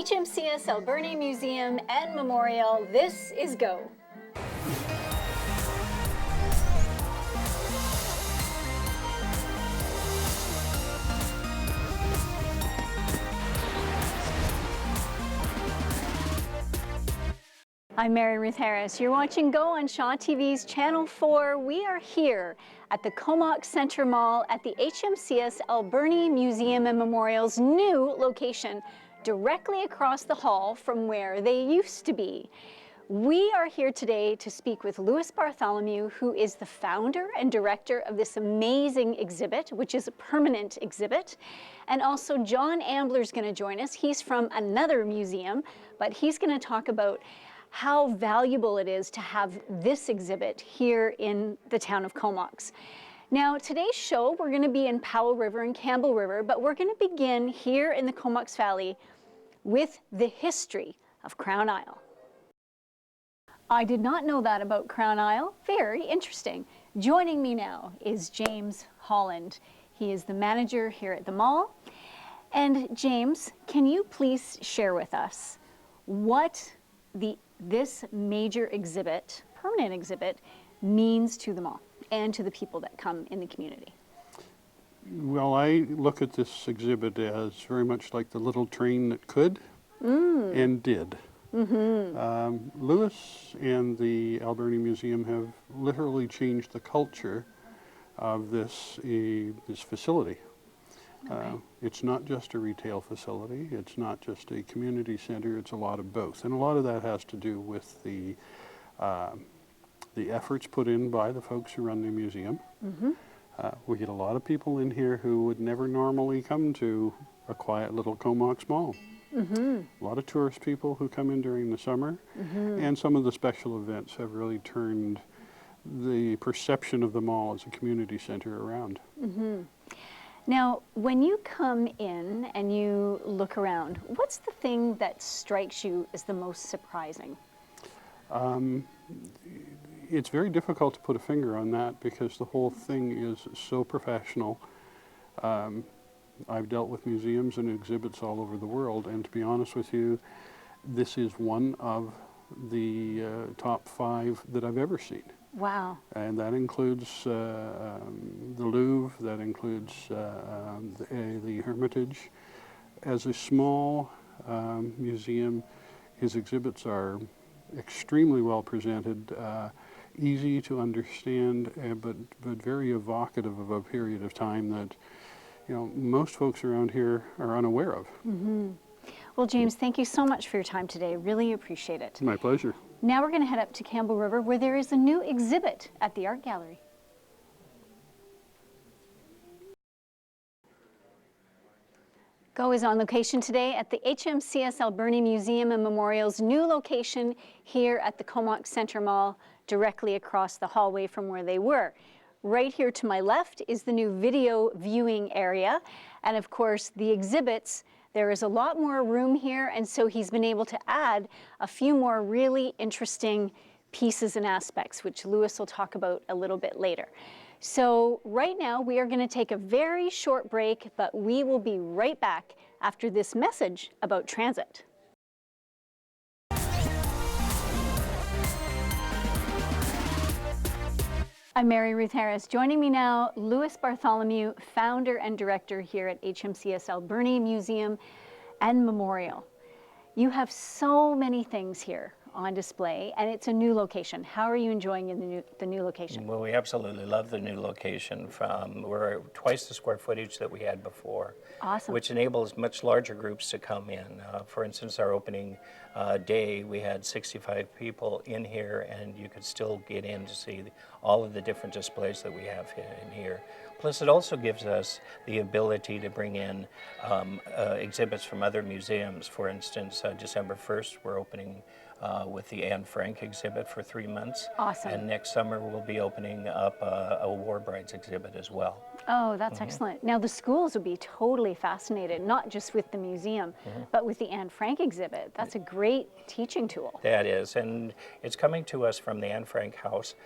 HMCS Alberni Museum and Memorial, this is Go. I'm Mary Ruth Harris. You're watching Go on Shaw TV's Channel 4. We are here at the Comox Centre Mall at the HMCS Alberni Museum and Memorial's new location, directly across the hall from where they used to be. We are here today to speak with Louis Bartholomew, who is the founder and director of this amazing exhibit, which is a permanent exhibit. And also John Ambler's going to join us. He's from another museum, but he's going to talk about how valuable it is to have this exhibit here in the town of Comox. Now, today's show, we're going to be in Powell River and Campbell River, but we're going to begin here in the Comox Valley with the history of Crown Isle. I did not know that about Crown Isle. Very interesting. Joining me now is James Holland. He is the manager here at the mall. And James, can you please share with us what this major exhibit, permanent exhibit, means to the mall and to the people that come in the community? Well, I look at this exhibit as very much like the little train that could and did. Louis and the Alberni Museum have literally changed the culture of this facility. Okay. It's not just a retail facility, it's not just a community center, it's a lot of both. And a lot of that has to do with the efforts put in by the folks who run the museum. We get a lot of people in here who would never normally come to a quiet little Comox mall. A lot of tourist people who come in during the summer, and some of the special events have really turned the perception of the mall as a community center around. Now, when you come in and you look around, what's the thing that strikes you as the most surprising? It's very difficult to put a finger on that because the whole thing is so professional. I've dealt with museums and exhibits all over the world, and to be honest with you, this is one of the top 5 that I've ever seen. Wow. And that includes the Louvre, that includes the Hermitage. As a small museum, his exhibits are extremely well presented, easy to understand, but very evocative of a period of time that, you know, most folks around here are unaware of. Well, James, thank you so much for your time today. Really appreciate it. My pleasure. Now we're going to head up to Campbell River, where there is a new exhibit at the Art Gallery. Go is on location today at the HMCS Alberni Museum and Memorial's new location here at the Comox Centre Mall, directly across the hallway from where they were. Right here to my left is the new video viewing area, and of course the exhibits. There is a lot more room here, and so he's been able to add a few more really interesting pieces and aspects, which Louis will talk about a little bit later. So right now we are going to take a very short break, but we will be right back after this message about transit. I'm Mary Ruth Harris. Joining me now, Louis Bartholomew, founder and director here at HMCS Alberni Museum and Memorial. You have so many things here on display, and it's a new location. How are you enjoying the new location? Well, we absolutely love the new location. We're twice the square footage that we had before. Awesome. Which enables much larger groups to come in. For instance, our opening day, we had 65 people in here, and you could still get in to see all of the different displays that we have in here. Plus, it also gives us the ability to bring in exhibits from other museums. For instance, December 1st, we're opening with the Anne Frank exhibit for 3 months. Awesome. And next summer, we'll be opening up a War Brides exhibit as well. Oh, that's excellent. Now, the schools will be totally fascinated, not just with the museum, but with the Anne Frank exhibit. That's a great teaching tool. That is, and it's coming to us from the Anne Frank House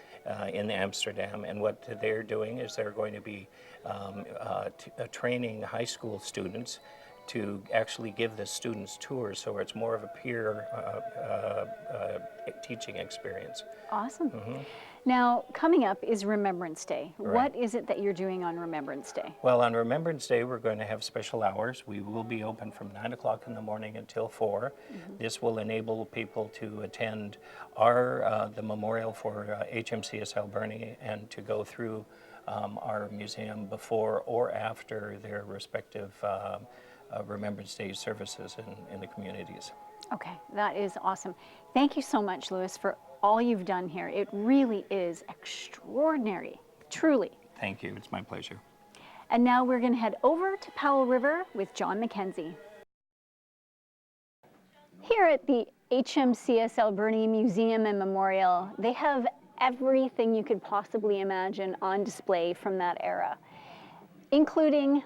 in Amsterdam, and what they're doing is they're going to be training high school students to actually give the students tours, so it's more of a peer teaching experience. Awesome. Now, coming up is Remembrance Day. Right. What is it that you're doing on Remembrance Day? Well, on Remembrance Day, we're going to have special hours. We will be open from 9 o'clock in the morning until 4. This will enable people to attend the memorial for HMCS Alberni and to go through our museum before or after their respective Remembrance Day services in the communities. Okay, that is awesome. Thank you so much, Louis, for all you've done here. It really is extraordinary, truly. Thank you. It's my pleasure. And now we're going to head over to Powell River with John McKenzie. Here at the HMCS Alberni Museum and Memorial, they have everything you could possibly imagine on display from that era, including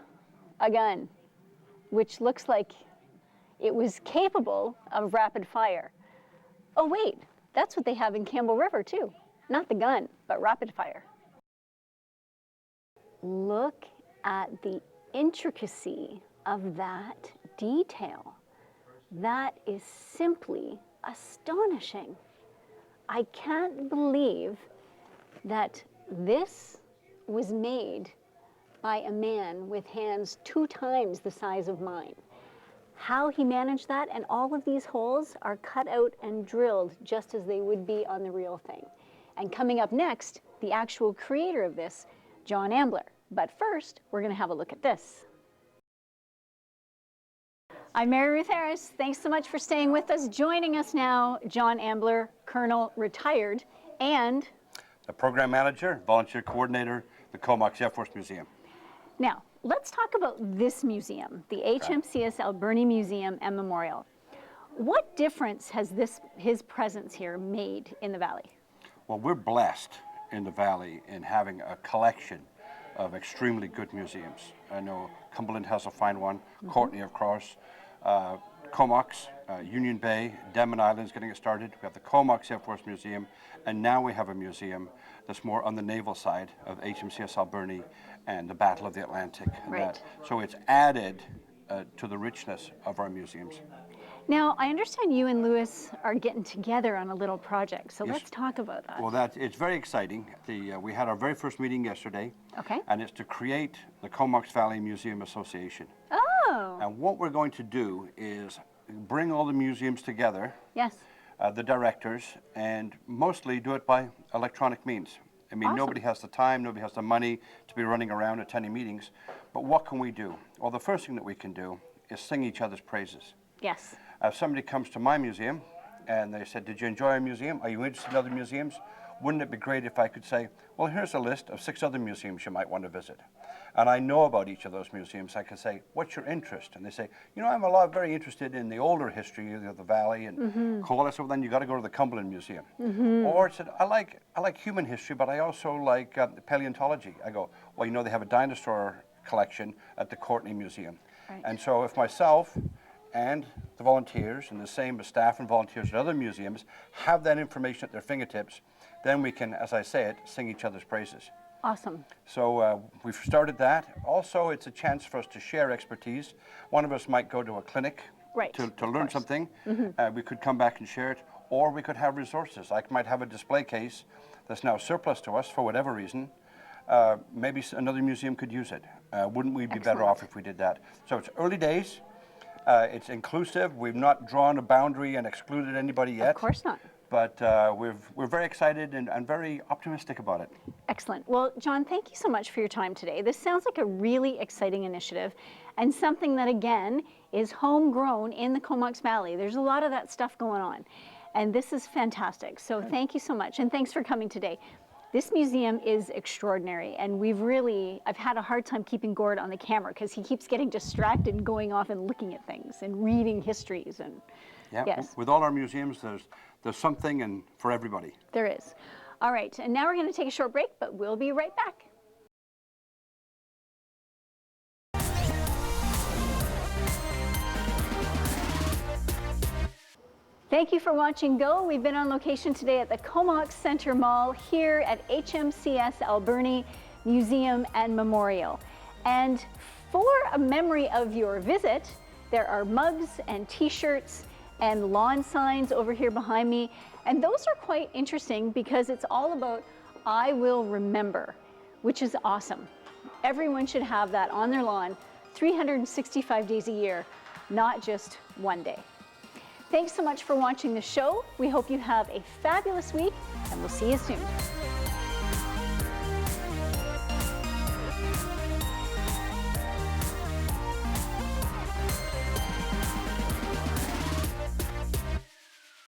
a gun, which looks like it was capable of rapid fire. Oh wait, that's what they have in Campbell River too. Not the gun, but rapid fire. Look at the intricacy of that detail. That is simply astonishing. I can't believe that this was made by a man with hands 2 times the size of mine. How he managed that, and all of these holes are cut out and drilled just as they would be on the real thing. And coming up next, the actual creator of this, John Ambler. But first, we're going to have a look at this. I'm Mary Ruth Harris. Thanks so much for staying with us. Joining us now, John Ambler, Colonel retired, and the program manager, volunteer coordinator, the Comox Air Force Museum. Now, let's talk about this museum, the HMCS Alberni Museum and Memorial. What difference has his presence here made in the Valley? Well, we're blessed in the Valley in having a collection of extremely good museums. I know Cumberland has a fine one, Courtney, of course, Comox, Union Bay, Denman Island's getting it started. We have the Comox Air Force Museum, and now we have a museum that's more on the naval side of HMCS Alberni and the Battle of the Atlantic. Right. So it's added to the richness of our museums. Now, I understand you and Louis are getting together on a little project, so Yes. Let's talk about that. Well, it's very exciting. We had our very first meeting yesterday. Okay. And it's to create the Comox Valley Museum Association. Oh. And what we're going to do is bring all the museums together, Yes. the directors, and mostly do it by electronic means. I mean, Awesome. Nobody has the time, nobody has the money to be running around attending meetings. But what can we do? Well, the first thing that we can do is sing each other's praises. Yes. If somebody comes to my museum and they said, "Did you enjoy our museum? Are you interested in other museums?" Wouldn't it be great if I could say, "Well, here's a list of 6 other museums you might want to visit." And I know about each of those museums. I can say, "What's your interest?" And they say, "You know, I'm very interested in the older history of the Valley." And I said, "Well, then you got to go to the Cumberland Museum." Or it said, I like human history, but I also like paleontology." I go, "Well, you know, they have a dinosaur collection at the Courtney Museum." Right. And so if myself and the volunteers, and the same as staff and volunteers at other museums, have that information at their fingertips, then we can, as I say it, sing each other's praises. Awesome. So we've started that. Also, it's a chance for us to share expertise. One of us might go to a clinic Right, to of learn course. something. We could come back and share it, or we could have resources. I might have a display case that's now surplus to us for whatever reason. Maybe another museum could use it. Wouldn't we be better Excellent. off if we did that? So it's early days. It's inclusive. We've not drawn a boundary and excluded anybody yet. Of course not. But we're very excited and very optimistic about it. Excellent. Well, John, thank you so much for your time today. This sounds like a really exciting initiative and something that, again, is homegrown in the Comox Valley. There's a lot of that stuff going on, and this is fantastic. So thank you so much, and thanks for coming today. This museum is extraordinary, and I've had a hard time keeping Gord on the camera because he keeps getting distracted and going off and looking at things and reading histories. And Yeah. yes, With all our museums, there's something and for everybody. there is. All right, and now we're going to take a short break, but we'll be right back. Thank you for watching Go. We've been on location today at the Comox Center Mall here at HMCS Alberni Museum and Memorial. And for a memory of your visit, There are mugs and t-shirts and lawn signs over here behind me. And those are quite interesting because it's all about I will remember, which is awesome. Everyone should have that on their lawn 365 days a year, not just one day. Thanks so much for watching the show. We hope you have a fabulous week, and we'll see you soon.